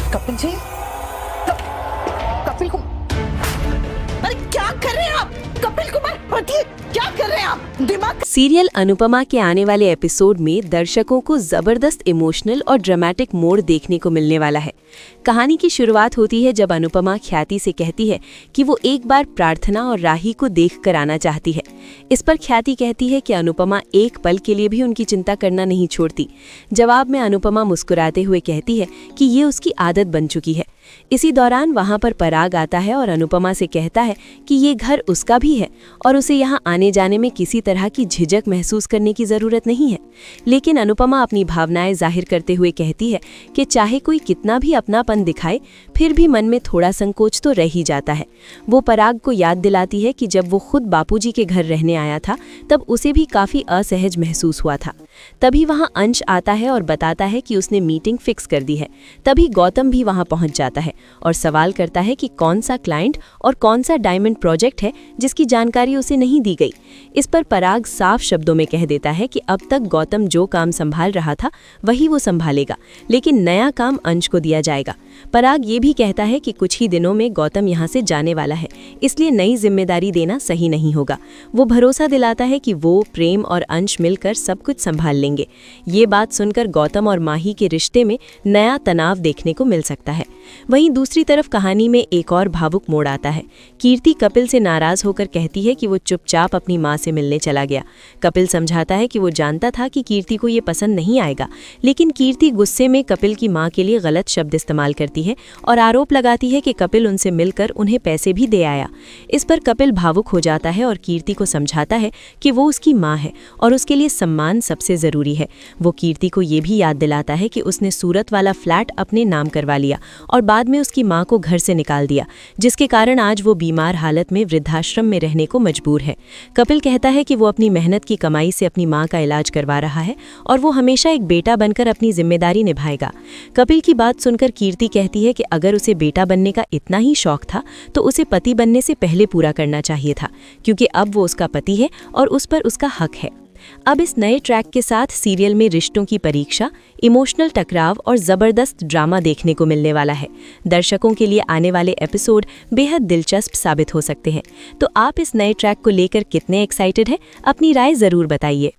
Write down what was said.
कपिल जी, कपिल को, अरे क्या कर रहे हैं आप? कपिल कुमार हटिए, क्या कर रहे हैं आप? दिमाग। सीरियल अनुपमा के आने वाले एपिसोड में दर्शकों को जबरदस्त इमोशनल और ड्रामेटिक मोड़ देखने को मिलने वाला है। कहानी की शुरुआत होती है जब अनुपमा ख्याति से कहती है कि वो एक बार प्रार्थना और राही को देख कर आना चाहती है। इस पर ख्याति कहती है कि अनुपमा एक पल के लिए भी उनकी चिंता करना नहीं छोड़ती। जवाब में अनुपमा मुस्कुराते हुए कहती है कि ये उसकी आदत बन चुकी है। इसी दौरान वहां पर पराग आता है और अनुपमा से कहता है कि ये घर उसका भी है और उसे यहाँ आने जाने में किसी तरह की झिझक महसूस करने की ज़रूरत नहीं है। लेकिन अनुपमा अपनी भावनाएं जाहिर करते हुए कहती है कि चाहे कोई कितना भी अपनापन दिखाए, फिर भी मन में थोड़ा संकोच तो रह ही जाता है। वो पराग को याद दिलाती है कि जब वो खुद बापूजी के घर रहने आया था तब उसे भी काफ़ी असहज महसूस हुआ था। तभी वहाँ अंश आता है और बताता है कि उसने मीटिंग फिक्स कर दी है। तभी गौतम भी वहाँ पहुँच जाता है और सवाल करता है कि कौन सा क्लाइंट और कौन सा डायमंड प्रोजेक्ट है जिसकी जानकारी उसे नहीं दी गई। इस पर पराग साफ शब्दों में कह देता है कि अब तक गौतम जो काम संभाल रहा था वही वो संभालेगा, लेकिन नया काम अंश को दिया जाएगा। पराग ये भी कहता है कि कुछ ही दिनों में गौतम यहाँ से जाने वाला है, इसलिए नई जिम्मेदारी देना सही नहीं होगा। वो भरोसा दिलाता है कि वो, प्रेम और अंश मिलकर सब कुछ संभाल लेंगे। ये बात सुनकर गौतम और माही के रिश्ते में नया तनाव देखने को मिल सकता है। वहीं दूसरी तरफ कहानी में एक और भावुक मोड़ आता है। कीर्ति कपिल से नाराज होकर कहती है कि वो चुपचाप अपनी माँ से मिलने चला गया। कपिल समझाता है कि वो जानता था कि कीर्ति को ये पसंद नहीं आएगा, लेकिन कीर्ति गुस्से में कपिल की माँ के लिए गलत शब्द इस्तेमाल करती है और आरोप लगाती है कि कपिल उनसे मिलकर उन्हें पैसे भी दे आया। इस पर कपिल भावुक हो जाता है और कीर्ति को समझाता है कि वो उसकी माँ है और उसके लिए सम्मान सबसे ज़रूरी है। वो कीर्ति को ये भी याद दिलाता है कि उसने सूरत वाला फ्लैट अपने नाम करवा लिया और बाद में उसकी माँ को घर से निकाल दिया, जिसके कारण आज वो बीमार हालत में वृद्धाश्रम में रहने को मजबूर है। कपिल कहता है कि वो अपनी मेहनत की कमाई से अपनी माँ का इलाज करवा रहा है और वो हमेशा एक बेटा बनकर अपनी जिम्मेदारी निभाएगा। कपिल की बात सुनकर कीर्ति कहती है कि अगर उसे बेटा बनने का इतना ही शौक था तो उसे पति बनने से पहले पूरा करना चाहिए था, क्योंकि अब वो उसका पति है और उस पर उसका हक है। अब इस नए ट्रैक के साथ सीरियल में रिश्तों की परीक्षा, इमोशनल टकराव और ज़बरदस्त ड्रामा देखने को मिलने वाला है। दर्शकों के लिए आने वाले एपिसोड बेहद दिलचस्प साबित हो सकते हैं। तो आप इस नए ट्रैक को लेकर कितने एक्साइटेड हैं? अपनी राय ज़रूर बताइए।